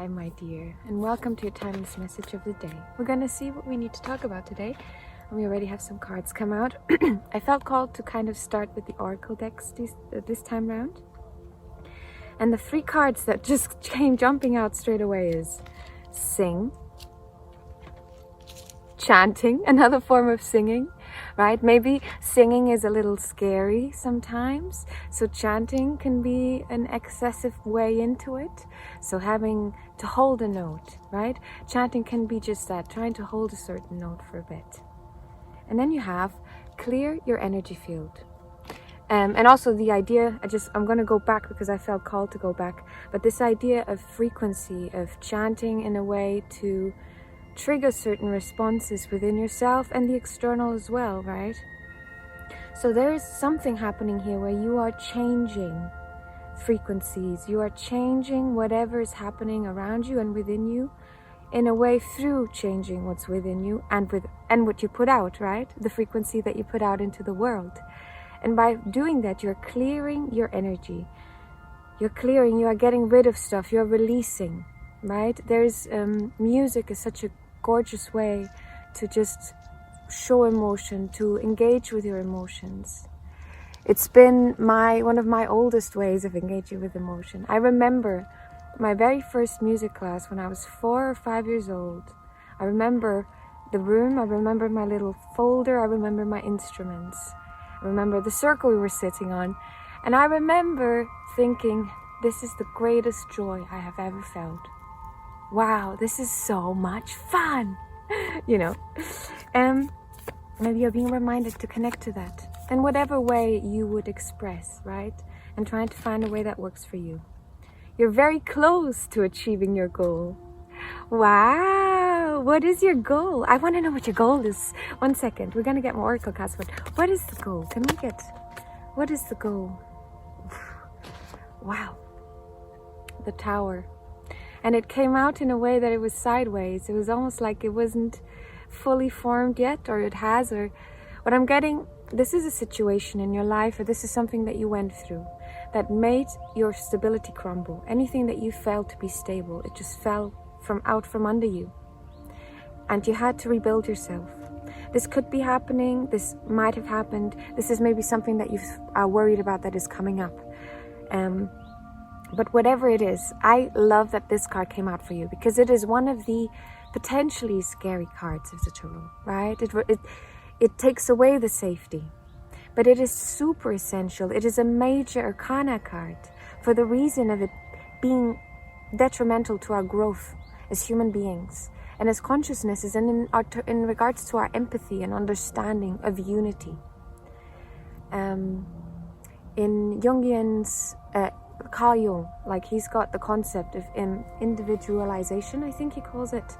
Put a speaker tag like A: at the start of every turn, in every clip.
A: Hi, my dear, and welcome to your timeless message of the day. We're going to see what we need to talk about today, and we already have some cards come out. I felt called to kind of start with the oracle decks this time round. And the 3 cards that just came jumping out straight away is sing, chanting, another form of singing, right? Maybe singing is a little scary sometimes, so chanting can be an excessive way into it. So having to hold a note, right? Chanting can be just that, trying to hold a certain note for a bit. And then you have clear your energy field. And also the idea, I'm going to go back because I felt called to go back, but this idea of frequency, of chanting in a way to trigger certain responses within yourself and the external as well, right? So there is something happening here where you are changing frequencies, you are changing whatever is happening around you and within you in a way through changing what's within you and what you put out, right? The frequency that you put out into the world. And by doing that, you're clearing your energy. You are getting rid of stuff, you're releasing, right? There's music is such a gorgeous way to just show emotion, to engage with your emotions. It's been one of my oldest ways of engaging with emotion. I remember my very first music class when I was 4 or 5 years old. I remember the room, I remember my little folder, I remember my instruments. I remember the circle we were sitting on, and I remember thinking, this is the greatest joy I have ever felt. Wow, this is so much fun, you know. Maybe you're being reminded to connect to that in whatever way you would express, right? And trying to find a way that works for you. You're very close to achieving your goal. Wow, what is your goal? I want to know what your goal is. 1 second, we're going to get more oracle cards, but what is the goal? What is the goal? Wow, the Tower. And it came out in a way that it was sideways. It was almost like it wasn't fully formed yet, or it has, or what I'm getting, this is a situation in your life, or this is something that you went through that made your stability crumble. Anything that you felt to be stable, it just fell out from under you. And you had to rebuild yourself. This could be happening, this might have happened, this is maybe something that you are worried about that is coming up. But whatever it is, I love that this card came out for you because it is one of the potentially scary cards of the tarot, right? It takes away the safety, but it is super essential. It is a major arcana card for the reason of it being detrimental to our growth as human beings and as consciousnesses, and in regards to our empathy and understanding of unity. In Jungian's Carl Jung, like he's got the concept of individualization, I think he calls it.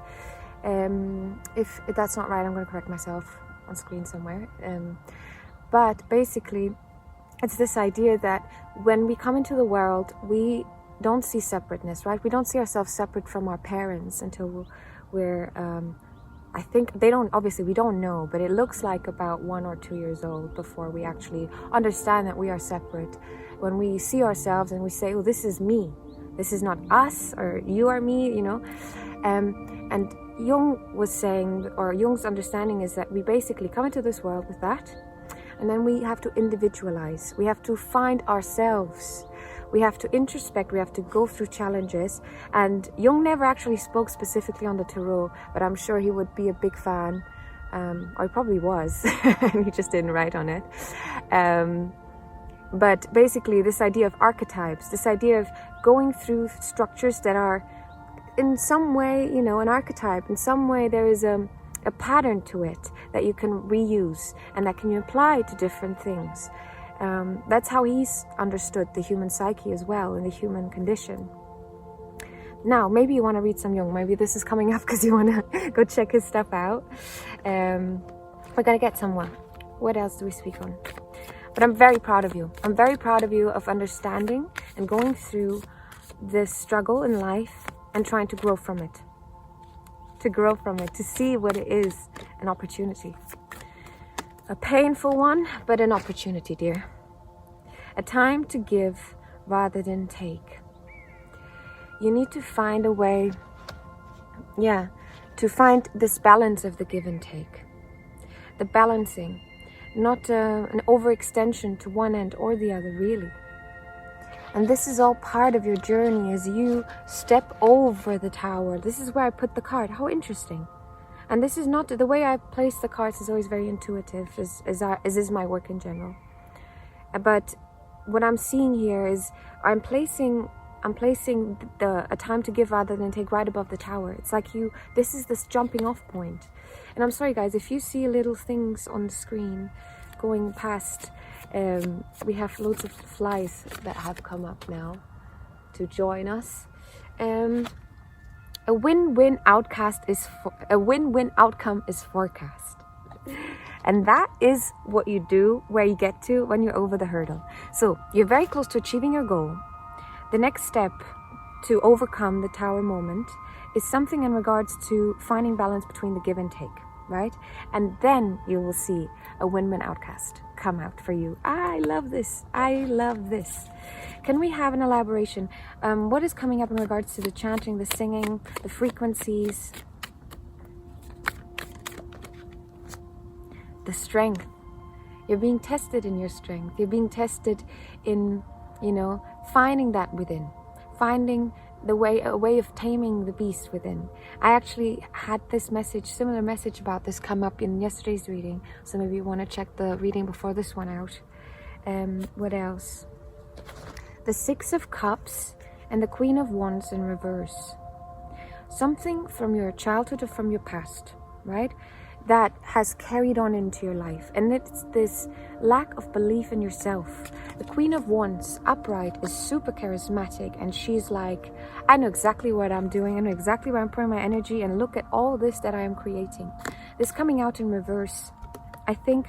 A: If that's not right, I'm going to correct myself on screen somewhere. But basically, it's this idea that when we come into the world, we don't see separateness, right? We don't see ourselves separate from our parents until we're, I think we don't know, but it looks like about 1 or 2 years old before we actually understand that we are separate. When we see ourselves and we say, oh, this is me, this is not us, or you are me, you know. And Jung was saying, or Jung's understanding is that we basically come into this world with that, and then we have to individualize. We have to find ourselves. We have to introspect, we have to go through challenges. And Jung never actually spoke specifically on the tarot, but I'm sure he would be a big fan, or he probably was, and he just didn't write on it. But basically this idea of archetypes, this idea of going through structures that are in some way, you know, an archetype, in some way there is a pattern to it that you can reuse and that can you apply to different things. That's how he's understood the human psyche as well, and the human condition. Now, maybe you want to read some Jung. Maybe this is coming up because you want to go check his stuff out. We're going to get somewhere. What else do we speak on? But I'm very proud of you. I'm very proud of you of understanding and going through this struggle in life and trying to grow from it. To grow from it, to see what it is, an opportunity. A painful one, but an opportunity, dear. A time to give rather than take. you need to find a way, to find this balance of the give and take. The balancing, not an overextension to one end or the other, really. And this is all part of your journey as you step over the tower. This is where I put the card. How interesting. And this is not, the way I place the cards is always very intuitive, as is my work in general. But what I'm seeing here is I'm placing a time to give rather than take right above the tower. It's like this is this jumping off point. And I'm sorry guys, if you see little things on the screen going past, we have loads of flies that have come up now to join us. A win-win outcome is forecast. And that is what you do, where you get to when you're over the hurdle. So you're very close to achieving your goal. The next step to overcome the tower moment is something in regards to finding balance between the give and take, right? And then you will see a win-win outcast come out for you. I love this. I love this. Can we have an elaboration? What is coming up in regards to the chanting, the singing, the frequencies, the strength? You're being tested in your strength. You're being tested in, finding that within, finding a way of taming the beast within. I actually had this similar message about this come up in yesterday's reading. So maybe you want to check the reading before this one out. What else? The Six of Cups and the Queen of Wands in reverse. Something from your childhood or from your past, right? That has carried on into your life. And it's this lack of belief in yourself. The Queen of Wands upright is super charismatic, and she's like, I know exactly what I'm doing. I know exactly where I'm putting my energy, and look at all this that I am creating. This coming out in reverse, I think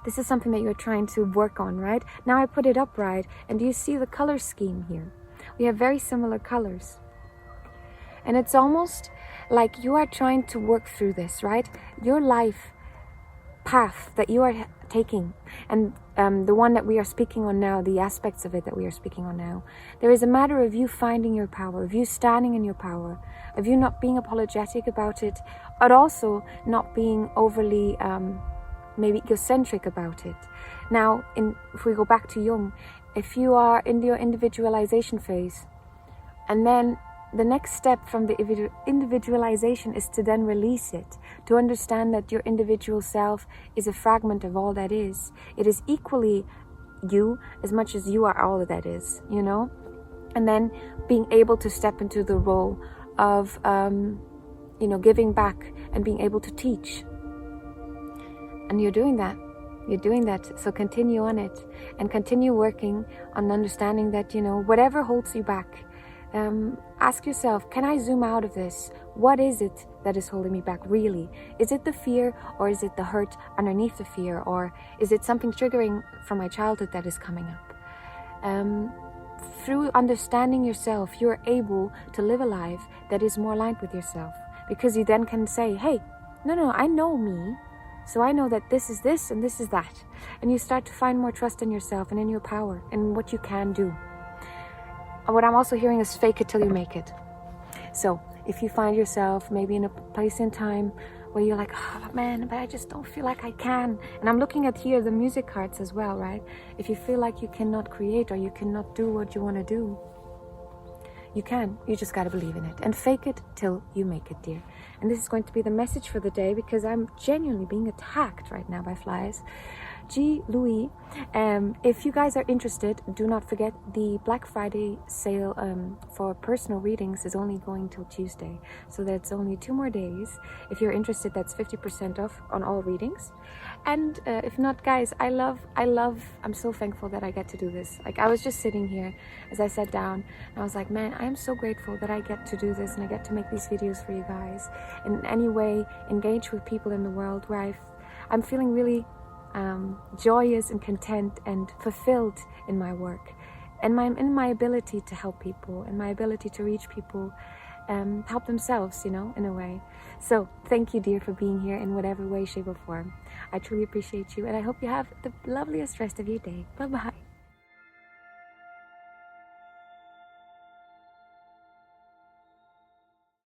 A: this is something that you're trying to work on, right? Now I put it upright, and do you see the color scheme here? We have very similar colors. And it's almost like you are trying to work through this, right? Your life path that you are taking, and the one that we are speaking on now, the aspects of it that we are speaking on now, there is a matter of you finding your power, of you standing in your power, of you not being apologetic about it, but also not being overly maybe egocentric about it. Now, if we go back to Jung, if you are in your individualization phase, and then the next step from the individualization is to then release it, to understand that your individual self is a fragment of all that is. It is equally you as much as you are all that is, And then being able to step into the role of, giving back and being able to teach. And you're doing that. You're doing that. So continue on it and continue working on understanding that, whatever holds you back, ask yourself, can I zoom out of this? What is it that is holding me back really? Is it the fear, or is it the hurt underneath the fear? Or is it something triggering from my childhood that is coming up? Through understanding yourself, you're able to live a life that is more aligned with yourself, because you then can say, hey, no, I know me. So I know that this is this and this is that. And you start to find more trust in yourself and in your power and what you can do. What I'm also hearing is fake it till you make it. So if you find yourself maybe in a place in time where you're like, oh man, but I just don't feel like I can. And I'm looking at here the music cards as well, right? If you feel like you cannot create or you cannot do what you want to do, you can. You just got to believe in it. And fake it till you make it, dear. And this is going to be the message for the day, because I'm genuinely being attacked right now by flies. G. Louis, if you guys are interested, do not forget the Black Friday sale for personal readings is only going till Tuesday. So that's only 2 more days. If you're interested, that's 50% off on all readings. And if not, guys, I'm so thankful that I get to do this. Like, I was just sitting here as I sat down, and I was like, man, I am so grateful that I get to do this and I get to make these videos for you guys. In any way, engage with people in the world where I'm feeling really joyous and content and fulfilled in my work, and in my ability to help people, and my ability to reach people, help themselves, in a way. So thank you, dear, for being here in whatever way, shape or form. I truly appreciate you, and I hope you have the loveliest rest of your day. Bye bye.